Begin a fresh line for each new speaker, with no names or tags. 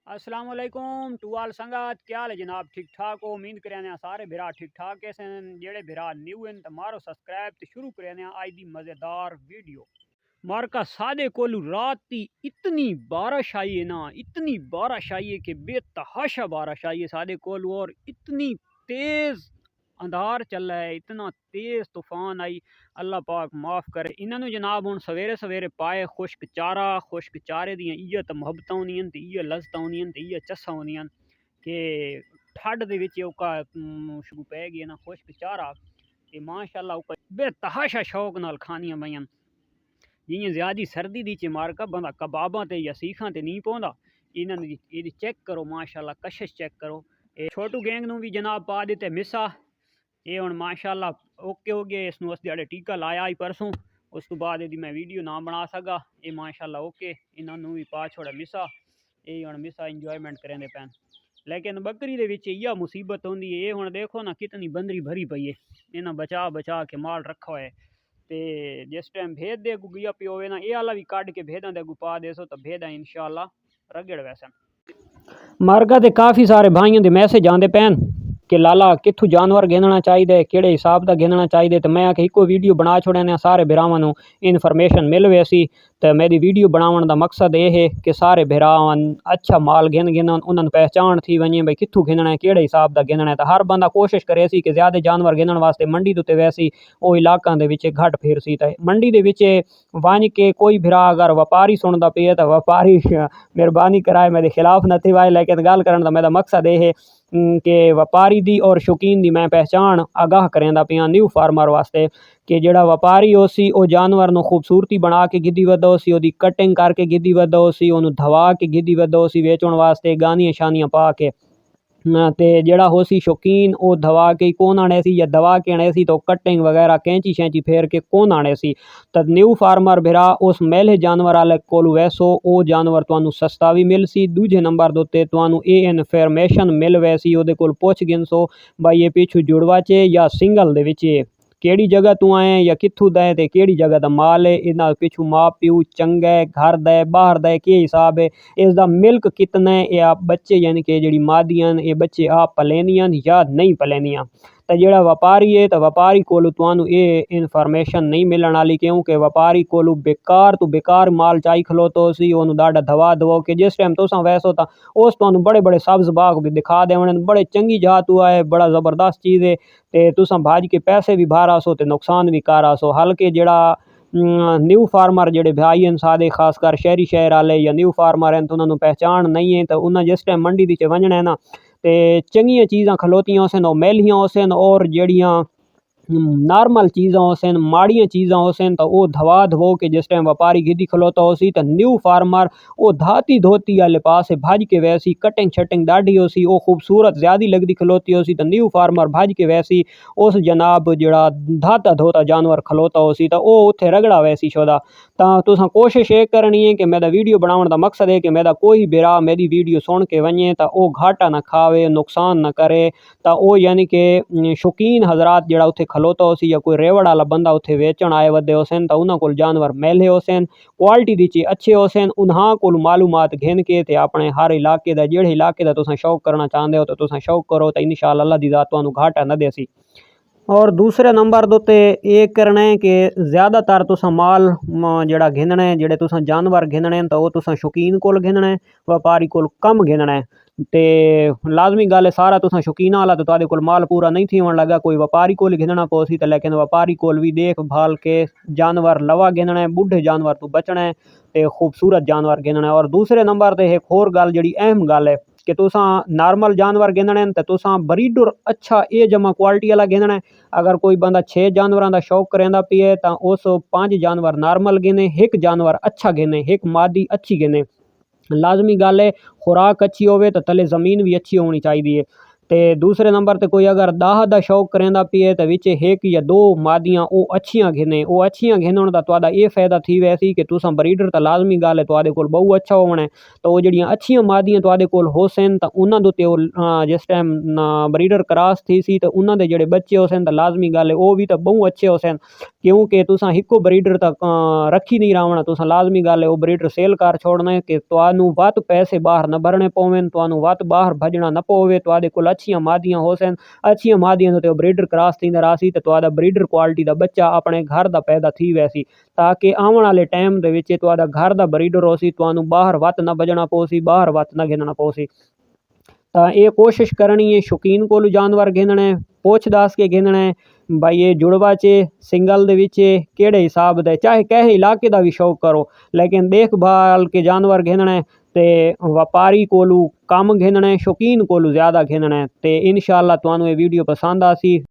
अस्सलाम वालेकुम टू आल संगत क्या हाल है जनाब। ठीक ठाक हो? उम्मीद करें सारे बिरा ठीक ठाक कैसे जेड़े बिरा न्यू हैं तो मारो सब्सक्राइब तो शुरू करें आज दी मज़ेदार वीडियो। मारका सादे कोलू रात की इतनी बारिश आई है ना, इतनी बारिश आई है कि बेतहाशा बारिश आई है सादे कोलू, और इतनी तेज़ अंधार चल रहा है, इतना तेज़ तूफान आई। अल्लाह पाक माफ़ करे इन्होंने जनाब। हूँ सवेरे सवेरे पाए खुश्क चारे दियाँ इ'यै तो मुहब्बत होंदियां ते इ'यै लज़्ज़त होंदियां ते इ'यै चस्सां होंदियां कि ठंड दे विच ओका शुरू पै गई ना खुश्क चारा ते माशाअल्लाह ओका बेतहाशा शौक नाल खानियां पईयां। जियां ज़्यादा सर्दी दी च मारका बंदा कबाबां ते या सीखां ते नहीं पौंदा। इन्होंने ये चेक करो माशाअल्लाह, कशिश चेक करो। ये छोटू गैंग नू भी जनाब पा दिते मिसा। ये हुण माशाअल्लाह ओके हो गए, इसनू उस दिहाड़े टीका लाया ही परसों, उस तो बाद यदि मैं वीडियो ना बना सका। ये माशाअल्लाह ओके, इन्होंने भी पा छोड़ा मिसा। ये हुण मिसा इंजॉयमेंट करेंदे पैन। लेकिन बकरी दे विच इ'यै मुसीबत होंदी है। ये हुण देखो ना कितनी बंदरी भरी पई है, इन्हां बचा बचा के माल रखा होया है। ते जिस टाइम भेद दे अगू गया पियो ना, ये आला भी कड के भेदां दे अगू पा देसो तो भेदां इंशाअल्लाह रगड़ वैसन। मार्गा ते काफ़ी सारे भाइयों के मैसेज आते पैन कि लाला कित्थों जानवर गिनना चाहिए, किहड़े हिसाब का गिनना चाहिए। तो मैं आके इको वीडियो बना छोड़ने सारे भरावां नूं इन्फॉर्मेशन मिल वैसी। तो मेरी वीडियो बनाने का मकसद ये है कि सारे भरावां अच्छा माल गिन गिनन, उन्होंने पहचान थी वजे भाई कित्थों गिनना है, किहड़े हिसाब का गिनना है। तो हर बंदा कोशिश करे सी कि ज़्यादा जानवर गिनने वास्ते मंडी उत्ते वैसी वो इलाकों के घट फिर सी। तो मंडी के वंज के कोई भरा अगर व्यापारी सुनता पे तो व्यापारी मेहरबानी कराए मेरे खिलाफ न थी वाए, लेकिन गल करने का मेरा मकसद ये है कि व्यापारी दी और शौकीन दी मैं पहचान आगाह करेंदा पिया न्यू फार्मर वास्ते। कि जेड़ा व्यापारी हो सी वो जानवर नू खूबसूरती बना के गिद्दी वदा हो सी, ओदी कटिंग करके गिद्दी वदा हो सी, ओनू धवा के गिद्दी वदा हो सी वेचण वास्ते गानियां शानियां पा के। ते जेड़ा हो सी शौकीन वो धवा के कौन आने सी या दवा के आने सी तो कटिंग वगैरह कैंची शैंची फेर के कौन आने सी। तो न्यू फार्मर भरा उस मेले जानवर आले कोल वैसो वो जानवर तुहानू सस्ता भी मिल सी। दूजे नंबर दे उत्ते तुहानू ये इन्फॉर्मेशन मिल वैसी, ओदे कोल पुछ गिनसो भाई ये पिछू जुड़वा चे या सिंगल दे विच केड़ी जगह तू आए या कित्थों दा है ते केड़ी जगह दा माल है, इना पिछू माँ प्यू चंगा है, घर दा है, बाहर दा है, के हिसाब है, इसका मिल्क कितना है, या बच्चे यानी कि जेड़ी मादियां ये बच्चे आप पलेनियां या नहीं पलेनियां। तो जेड़ा व्यापारी है तो व्यापारी कोलू तुहानू ये इन्फॉर्मेशन नहीं मिलने वाली, क्योंकि व्यापारी कोलू बेकार तो बेकार माल चाई खलोतो सी। ओनू डाडा दवा दवो कि जिस टाइम तुसां वैसो ता उस तुहानू बड़े बड़े सब्ज बाग भी दिखा देवणे, बड़े चंगी जात हुआ है, बड़ा ज़बरदस्त चीज़ है। ते तुसां भाज के पैसे भी बाहर आसो ते नुकसान भी कर आसो। हल्के जेड़ा न्यू फार्मर जेड़े भाई हैं सादे खासकर शहरी शहर आले या न्यू फार्मर हैं तो उन्होंने पहचान नहीं है। तो उन्हें जिस टाइम मंडी दी वंजना है ना ते चंगियां चीज़ां खलोतियां होसन और मैलियां होसन, और जड़ियाँ नॉर्मल चीज़ां होसन माड़ियां चीज़ां होसन तो वो धवा धवो के जिस टाइम व्यापारी गिद्दी खलोता हो सी। तो न्यू फार्मर वो धाती धोती वाले पास भज के वैसी कटिंग शटिंग दाढ़ी हो सी, वो खूबसूरत ज़्यादा लगती खलोती हो सी। तो न्यू फार्मर भज के वैसी उस जनाब जड़ा धाता धोता जानवर खलोता हो सी तो वो उत्थे रगड़ा वैसी शोदा। तो तुसां कोशिश ये करनी है कि मेरा वीडियो बनाने का मकसद है कि मेरा कोई बिरा मेरी वीडियो सुन के वने तो वो घाटा ना खावे, नुकसान ना करे। तो वो यानी कि शौकीन हजरात जड़ा उत्थे खलोता हो सी या कोई रेवड़ वाला बंदा उत्थे वेचण आए वदे होसन तो उन्हां कोल जानवर मैले होसन, क्वालिटी दी चीज़ अच्छे होसन। उन्हां कोल मालूमात घिन के ते अपने हर इलाके दा जेड़े इलाके दा तुसां शौक करना चाहते हो तो तुसां शौक करो तो इंशाअल्लाह अल्लाह दी ज़ात तुहानू घाटा न देसी। और दूसरे नंबर दे उत्ते ये करना है कि ज़्यादातर तुसां माल जेड़ा घिनना है, जेड़े तुसां जानवर घिनने तो वो तुसां शौकीन कोल घिनना है, व्यापारी कोल कम घिनना है। ते लाजमी गल है सारा तुसां शौकीन आला तो तुहाडे कोल माल पूरा नहीं थी होने लगा, कोई व्यापारी कोल घिनना पोसी। तो लेकिन व्यापारी कोल भी देख भाल के जानवर लवा घिनना है, बुढ़े जानवर तो बचना है ते खूबसूरत जानवर घिनना है। और दूसरे नंबर ते एक होर गल जड़ी अहम गल है कि तुसां नॉर्मल जानवर गिनने तो तुसां ब्रीडर अच्छा ए जमा क्वालिटी वाला गिनना है। अगर कोई बंदा 6 जानवरों का शौक करेंदा पिए तो उस 5 जानवर नॉर्मल गिने, एक जानवर अच्छा गिने, एक मादी अच्छी गिने। लाजमी गल है खुराक अच्छी होवे तो तले ज़मीन भी अच्छी होनी चाहिए है। ਤੇ दूसरे नंबर ते कोई अगर दाह दा शौक करेंदा पिए ते विच एक या दो मादियां ओ अच्छियां घिने ओ अच्छियां घिनण दा तुहाडा ये फायदा थी वैसी कि तुसां ब्रीडर तां लाजमी गल है तुहाडे कोल बहु अच्छा होवणे तो वो जड़ियां अच्छियां मादियां तुहाडे कोल होसन तां उन्हां दे उत्ते जिस टाइम ब्रीडर क्रॉस थी सी ते उन्हां दे जेड़े बच्चे होसन तां लाजमी गल है ओ भी तां बहु अच्छे होसन क्योंकि तुसां हिक्को ब्रीडर तां रखी नहीं रावणा तुसां लाजमी गल है वो ब्रीडर सेल कर छोड़ना कि तुहानू वध पैसे बाहर न भरने पवेन तुहानू वध बाहर भजना न पवे तुहाडे कोल अच्छियां मादियां होसन अच्छियां मादियां ते ब्रीडर क्रॉस थींदा रासी ते तुहाडा ब्रीडर क्वालिटी दा बच्चा अपने घर दा पैदा थी वैसी ताकि आने वाले टाइम दे विच तुहाडा घर दा ब्रीडर होसी तुहानू बाहर वत न भजना पोसी बाहर वत न घिनना पोसी तां ये कोशिश करनी है शौकीन कोलू जानवर घिनने पुछ दस के घिनने भाई ये जुड़वा च सिंगल दे विच केड़े हिसाब दे चाहे कहे इलाके दा भी शौक करो लेकिन देखभाल के जानवर घिनने ते व्यापारी कोलू कम घिनने शौकीन कोलू ज़्यादा घिनने ते इंशाअल्लाह तुहानू ये वीडियो पसंद आसी।